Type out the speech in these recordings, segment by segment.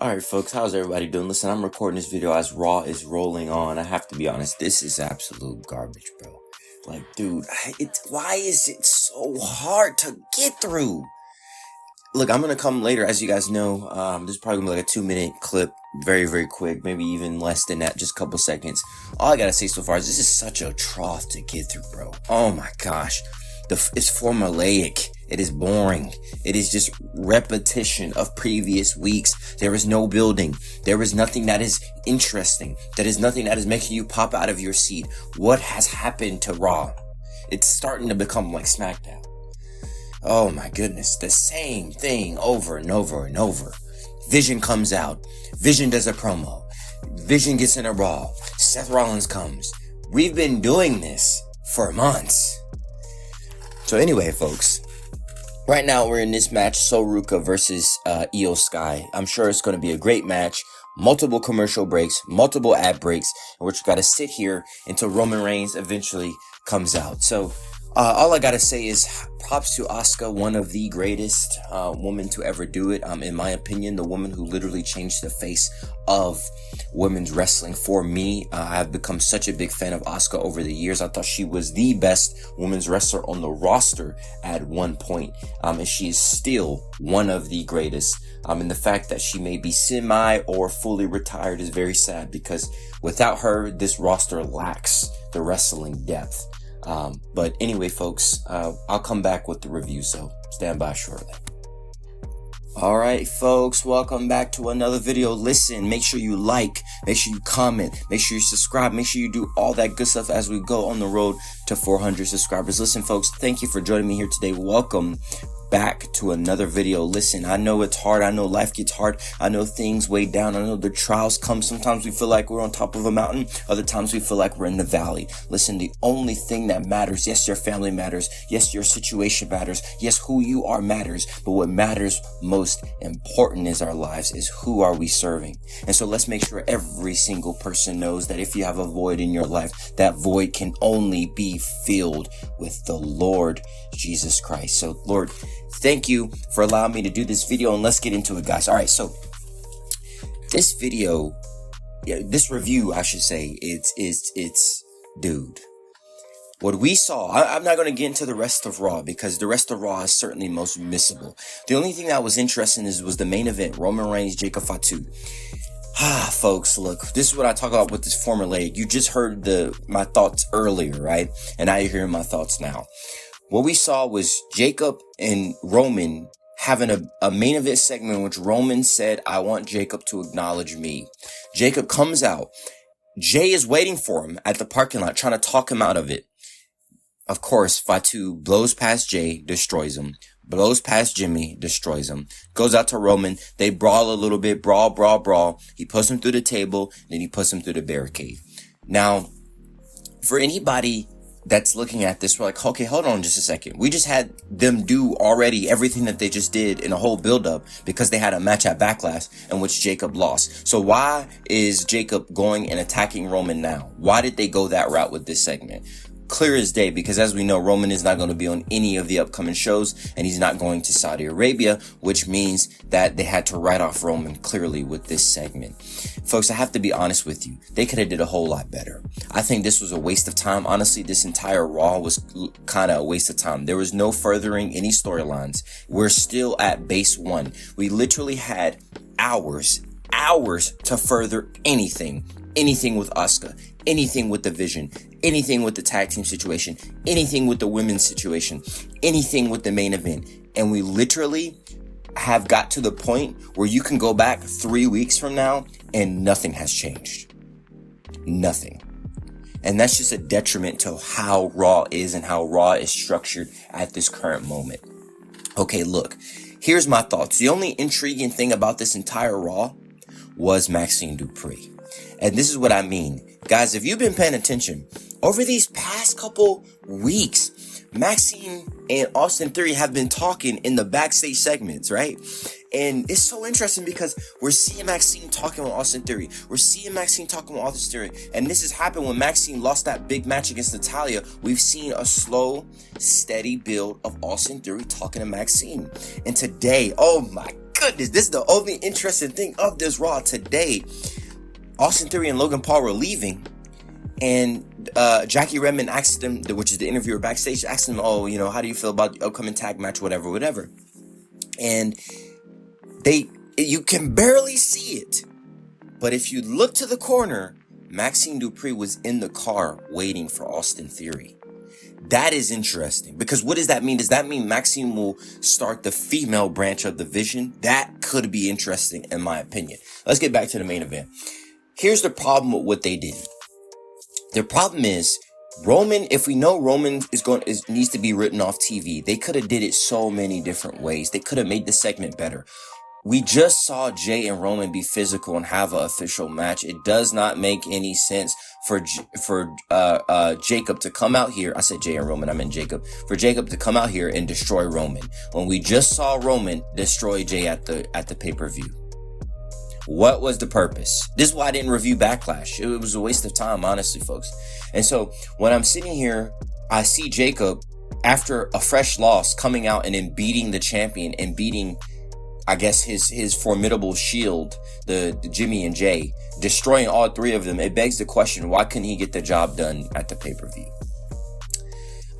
Alright folks, how's everybody doing? Listen, I'm recording this video as Raw is rolling on. I have to be honest, this is absolute garbage, bro. Like, dude, why is it so hard to get through? Look, I'm gonna come later, as you guys know. This is probably gonna be like a 2-minute clip, very, very quick, maybe even less than that, just a couple seconds. All I gotta say so far is this is such a trough to get through, bro. Oh my gosh. It's formulaic. It is boring. It is just repetition of previous weeks. There is no building. There is nothing that is interesting. There is nothing that is making you pop out of your seat. What has happened to Raw? It's starting to become like SmackDown. Oh my goodness. The same thing over and over and over. Vision comes out. Vision does a promo. Vision gets in a Raw. Seth Rollins comes. We've been doing this for months. So anyway, folks, right now we're in this match, Soruka versus Io Sky. I'm sure it's going to be a great match. Multiple commercial breaks, multiple ad breaks, and we're just got to sit here until Roman Reigns eventually comes out. So all I got to say is props to Asuka, one of the greatest women to ever do it. In my opinion, the woman who literally changed the face of women's wrestling for me. I've become such a big fan of Asuka over the years. I thought she was the best women's wrestler on the roster at one point. And she is still one of the greatest. And the fact that she may be semi or fully retired is very sad, because without her, this roster lacks the wrestling depth. But anyway, folks, I'll come back with the review, so stand by shortly. Alright folks, welcome back to another video. Listen, make sure you like, make sure you comment, make sure you subscribe, make sure you do all that good stuff as we go on the road to 400 subscribers. Listen folks, thank you for joining me here today. Welcome back to another video. Listen, I know it's hard. I know life gets hard. I know things weigh down. I know the trials come. Sometimes we feel like we're on top of a mountain. Other times we feel like we're in the valley. Listen, the only thing that matters, yes, your family matters. Yes, your situation matters. Yes, who you are matters. But what matters most important is our lives, is who are we serving? And so let's make sure every single person knows that if you have a void in your life, that void can only be filled with the Lord Jesus Christ. So Lord, thank you for allowing me to do this video, and let's get into it, guys. All right, so this video, this review, I should say, it's dude. What we saw, I'm not going to get into the rest of Raw, because the rest of Raw is certainly most missable. The only thing that was interesting was the main event, Roman Reigns, Jacob Fatu. Folks, look, this is what I talk about with this formulaic. You just heard my thoughts earlier, right? And now you're hearing my thoughts now. What we saw was Jacob and Roman having a main event segment in which Roman said, I want Jacob to acknowledge me. Jacob comes out. Jay is waiting for him at the parking lot, trying to talk him out of it. Of course, Fatu blows past Jay, destroys him. Blows past Jimmy, destroys him. Goes out to Roman. They brawl a little bit. Brawl. He puts him through the table. Then he puts him through the barricade. Now, for anybody that's looking at this, we're like, okay, hold on just a second. We just had them do already everything that they just did in a whole build-up, because they had a match at Backlash in which Jacob lost. So why is Jacob going and attacking Roman now? Why did they go that route with this segment? Clear as day, because as we know, Roman is not going to be on any of the upcoming shows, and he's not going to Saudi Arabia, which means that they had to write off Roman clearly with this segment. Folks, I have to be honest with you. They could have did a whole lot better. I think this was a waste of time. Honestly, this entire Raw was kind of a waste of time. There was no furthering any storylines. We're still at base one. We literally had hours to further anything with Asuka, anything with the Vision, anything with the tag team situation, anything with the women's situation, anything with the main event. And we literally have got to the point where you can go back 3 weeks from now and nothing has changed. Nothing. And that's just a detriment to how Raw is and how Raw is structured at this current moment. Okay, look, here's my thoughts. The only intriguing thing about this entire Raw was Maxine Dupree. And this is what I mean. Guys, if you've been paying attention, over these past couple weeks, Maxine and Austin Theory have been talking in the backstage segments, right? And it's so interesting because we're seeing Maxine talking with Austin Theory. We're seeing Maxine talking with Austin Theory. And this has happened when Maxine lost that big match against Natalya. We've seen a slow, steady build of Austin Theory talking to Maxine. And today, oh my goodness, this is the only interesting thing of this Raw today. Austin Theory and Logan Paul were leaving, and Jackie Redmond asked them, which is the interviewer backstage, asked them, oh, you know, how do you feel about the upcoming tag match, whatever. And you can barely see it, but if you look to the corner, Maxine Dupree was in the car waiting for Austin Theory. That is interesting, because what does that mean? Does that mean Maxine will start the female branch of the Vision? That could be interesting, in my opinion. Let's get back to the main event. Here's the problem with what they did. The problem is, Roman, if we know Roman needs to be written off TV, they could have did it so many different ways. They could have made the segment better. We just saw Jay and Roman be physical and have an official match. It does not make any sense for Jacob to come out here. I said Jay and Roman, I meant Jacob. For Jacob to come out here and destroy Roman when we just saw Roman destroy Jay at the pay-per-view. What was the purpose? This is why I didn't review Backlash. It was a waste of time, honestly, folks. And so when I'm sitting here, I see Jacob, after a fresh loss, coming out and then beating the champion and beating, I guess, his formidable Shield, the Jimmy and Jay, destroying all three of them. It begs the question, why couldn't he get the job done at the pay-per-view?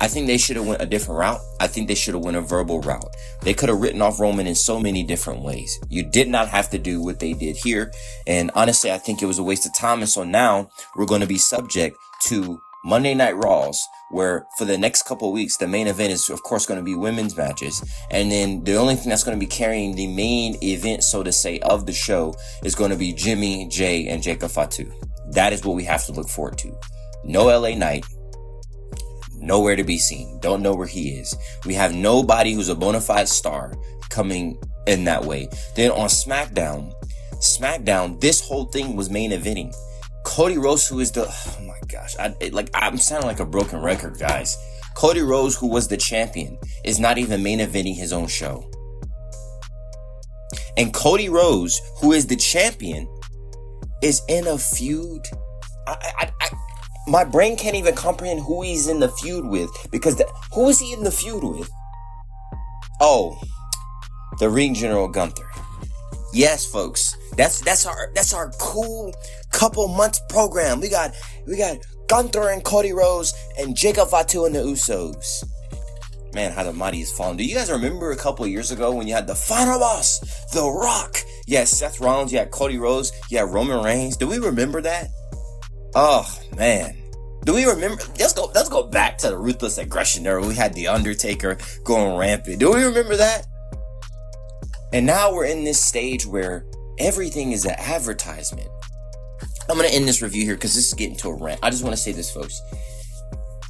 I think they should have went a different route. I think they should have went a verbal route. They could have written off Roman in so many different ways. You did not have to do what they did here. And honestly, I think it was a waste of time. And so now we're going to be subject to Monday Night Raws, where for the next couple of weeks, the main event is, of course, going to be women's matches. And then the only thing that's going to be carrying the main event, so to say, of the show is going to be Jimmy, Jay, and Jacob Fatu. That is what we have to look forward to. No LA Knight. Nowhere to be seen. Don't know where he is. We have nobody who's a bona fide star coming in that way. Then on SmackDown, this whole thing was main eventing. Cody Rhodes, who is oh my gosh, I'm sounding like a broken record, guys. Cody Rhodes, who was the champion, is not even main eventing his own show. And Cody Rhodes, who is the champion, is in a feud. My brain can't even comprehend who he's in the feud with, because who is he in the feud with? Oh, the Ring General Gunther. Yes, folks, that's our cool couple months program. We got Gunther and Cody Rhodes and Jacob Fatu and the Usos. Man, how the mighty has fallen. Do you guys remember a couple of years ago when you had the final boss, The Rock? You had Seth Rollins, you had Cody Rhodes, you had Roman Reigns. Do we remember that? Oh, man. Do we remember? Let's go back to the Ruthless Aggression era. We had The Undertaker going rampant. Do we remember that? And now we're in this stage where everything is an advertisement. I'm going to end this review here because this is getting to a rant. I just want to say this, folks.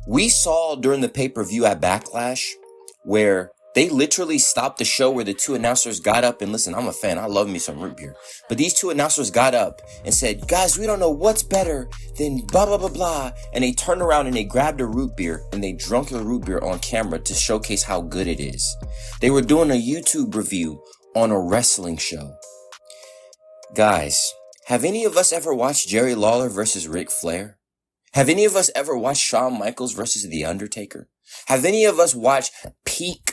We saw during the pay-per-view at Backlash where they literally stopped the show, where the two announcers got up and listen, I'm a fan. I love me some root beer. But these two announcers got up and said, guys, we don't know what's better than blah, blah, blah, blah. And they turned around and they grabbed a root beer and they drunk the root beer on camera to showcase how good it is. They were doing a YouTube review on a wrestling show. Guys, have any of us ever watched Jerry Lawler versus Ric Flair? Have any of us ever watched Shawn Michaels versus The Undertaker? Have any of us watched peak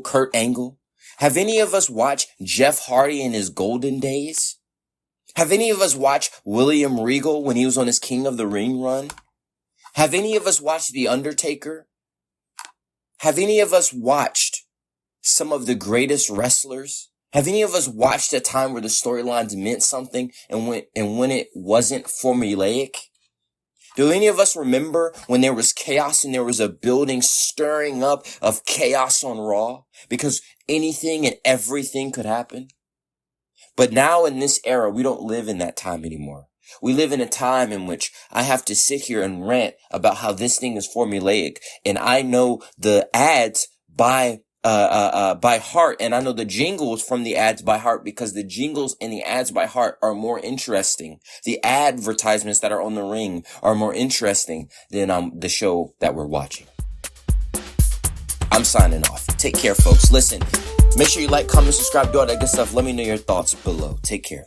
Kurt Angle? Have any of us watched Jeff Hardy in his golden days? Have any of us watched William Regal when he was on his King of the Ring run? Have any of us watched The Undertaker? Have any of us watched some of the greatest wrestlers? Have any of us watched a time where the storylines meant something and when it wasn't formulaic? Do any of us remember when there was chaos and there was a building stirring up of chaos on Raw? Because anything and everything could happen. But now in this era, we don't live in that time anymore. We live in a time in which I have to sit here and rant about how this thing is formulaic. And I know the ads by heart, and I know the jingles from the ads by heart, because the jingles and the ads by heart are more interesting. The advertisements that are on the ring are more interesting than the show that we're watching. I'm signing off. Take care, folks. Listen, make sure you like, comment, subscribe, do all that good stuff. Let me know your thoughts below. Take care.